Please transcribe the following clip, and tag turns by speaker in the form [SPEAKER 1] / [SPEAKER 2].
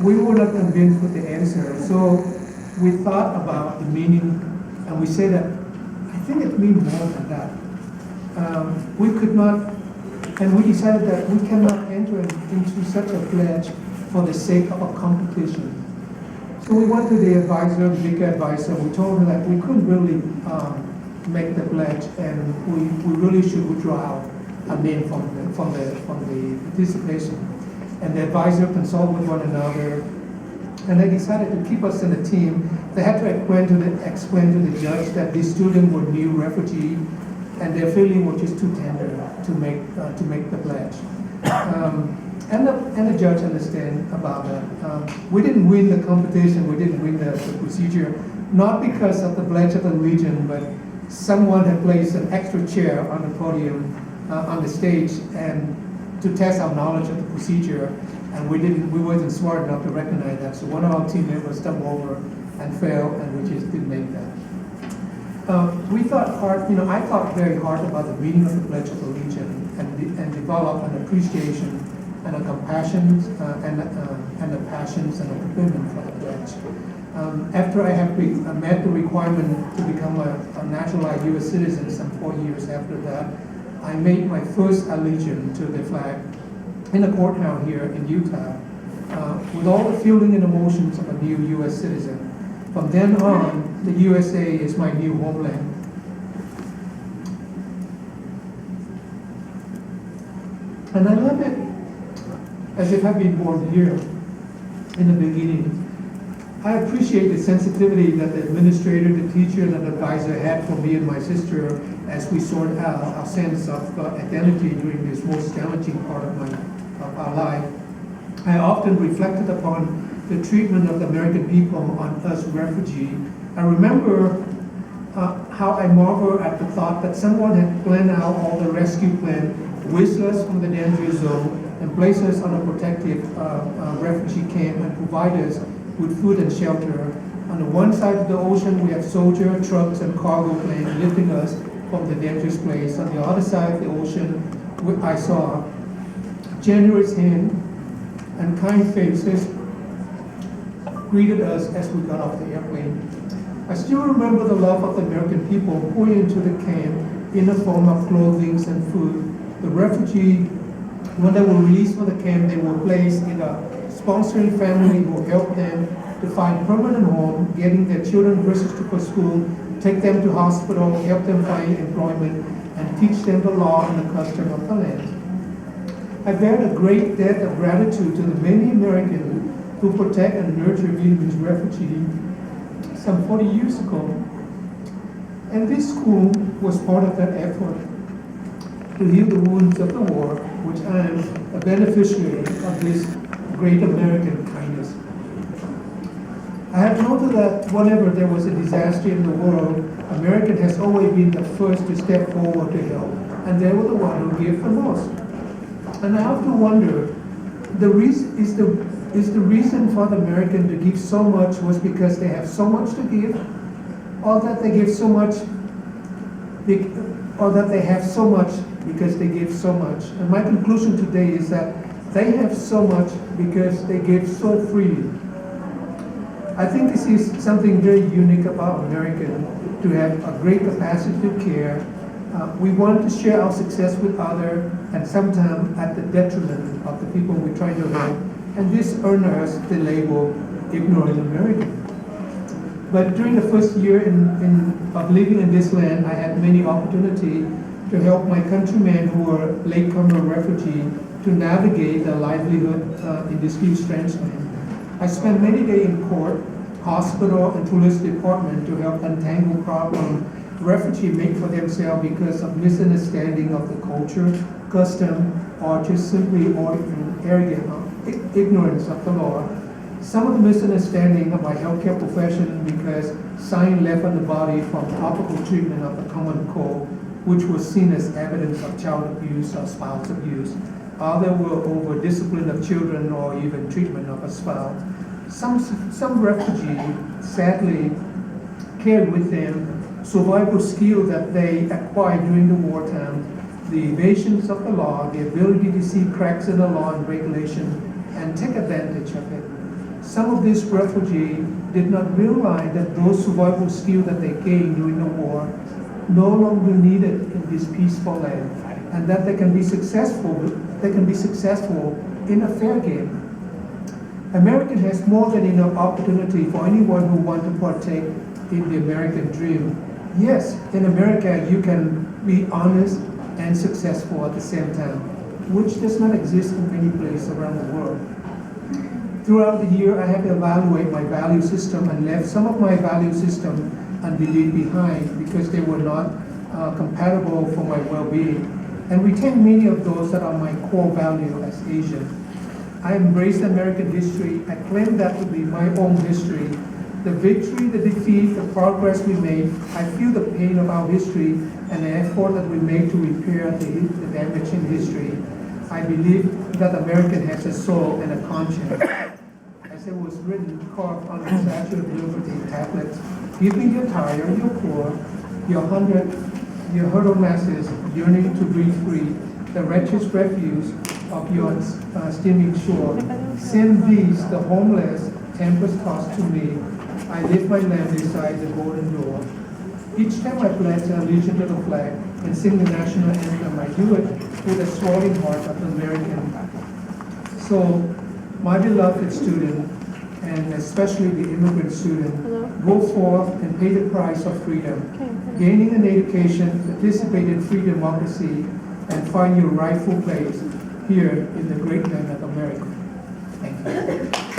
[SPEAKER 1] we were not convinced with the answer. So we thought about the meaning, and we said that I think it means more than that. We could not, and we decided that we cannot enter into such a pledge for the sake of a competition. So we went to the advisor, the big advisor. We told him that we couldn't really make the pledge, and we really should withdraw our name from the participation. And the advisor consulted with one another, and they decided to keep us in the team. They had to explain to the judge that these students were new refugees, and their feeling was just too tender to make the pledge. And the judge understand about that. We didn't win the competition. We didn't win the procedure, not because of the Pledge of Allegiance, but someone had placed an extra chair on the podium on the stage, and to test our knowledge of the procedure, and we wasn't smart enough to recognize that. So one of our team members stumbled over and fell, and we just didn't make that. We thought hard, I thought very hard about the meaning of the Pledge of Allegiance, and developed an appreciation and a compassion and the passions and the commitment for the pledge. After I have met the requirement to become a naturalized U.S. citizen some 4 years after that, I made my first allegiance to the flag in a courthouse here in Utah, with all the feeling and emotions of a new U.S. citizen. From then on, the USA is my new homeland. And I love it as if I've been born here in the beginning. I appreciate the sensitivity that the administrator, the teacher, and the advisor had for me and my sister as we sort out our sense of identity during this most challenging part of our life. I often reflected upon the treatment of the American people on us refugees. I remember how I marvel at the thought that someone had planned out all the rescue plan, whisked us from the danger zone, and placed us on a protective refugee camp and provide us with food and shelter. On the one side of the ocean, we have soldier trucks and cargo planes lifting us from the dangerous place. On the other side of the ocean, I saw generous hand and kind faces greeted us as we got off the airplane. I still remember the love of the American people pouring into the camp in the form of clothing and food. The refugees, when they were released from the camp, they were placed in a sponsoring family who helped them to find permanent home, getting their children registered for school, take them to hospital, help them find employment, and teach them the law and the custom of the land. I bear a great debt of gratitude to the many Americans who protect and nurture Vietnamese refugees some 40 years ago. And this school was part of that effort to heal the wounds of the war, which I am a beneficiary of this great American kindness. I have noted that whenever there was a disaster in the world, America has always been the first to step forward to help, and they were the one who gave the most. And I often wonder, is the reason for the American to give so much was because they have so much to give, or that they give so much, or that they have so much because they give so much? And my conclusion today is that they have so much because they give so freely. I think this is something very unique about Americans, to have a great capacity to care. We want to share our success with others, and sometimes at the detriment of the people we try to help. And this earned us the label ignorant American. But during the first year of living in this land, I had many opportunities to help my countrymen who were latecomer refugees to navigate their livelihood in this huge strange land. I spent many days in court, hospital, and police department to help untangle problems refugees make for themselves because of misunderstanding of the culture, custom, or just simply arrogant ignorance of the law. Some of the misunderstanding of my healthcare profession because sign left on the body from topical treatment of the common cold, which was seen as evidence of child abuse or spouse abuse. Others were over discipline of children or even treatment of a spouse. Some refugees sadly carried with them survival skills that they acquired during the wartime, the evasions of the law, the ability to see cracks in the law and regulation and take advantage of it. Some of these refugees did not realize that those survival skills that they gained during the war no longer needed in this peaceful land, and that they can be successful in a fair game. America has more than enough opportunity for anyone who wants to partake in the American dream. Yes, in America you can be honest and successful at the same time, which does not exist in many places around the world. Throughout the year, I have evaluated my value system and left some of my value system and belief behind because they were not compatible for my well-being, and retain many of those that are my core value as Asian. I embrace American history. I claim that to be my own history. The victory, the defeat, the progress we made, I feel the pain of our history and the effort that we made to repair the damage in history. I believe that America has a soul and a conscience. As it was written, carved on the Statue of Liberty tablets, give me your tired, your poor, your hurtle masses yearning to breathe free, the wretched refuse of your steaming shore. Send these, the homeless, tempest-tossed to me. I lift my lamp beside the golden door. Each time I pledge allegiance to the flag and sing the national anthem, I do it with a swelling heart of an American. So, my beloved student, and especially the immigrant student, go forth and pay the price of freedom, gaining an education, participate in free democracy, and find your rightful place here in the great land of America. Thank you.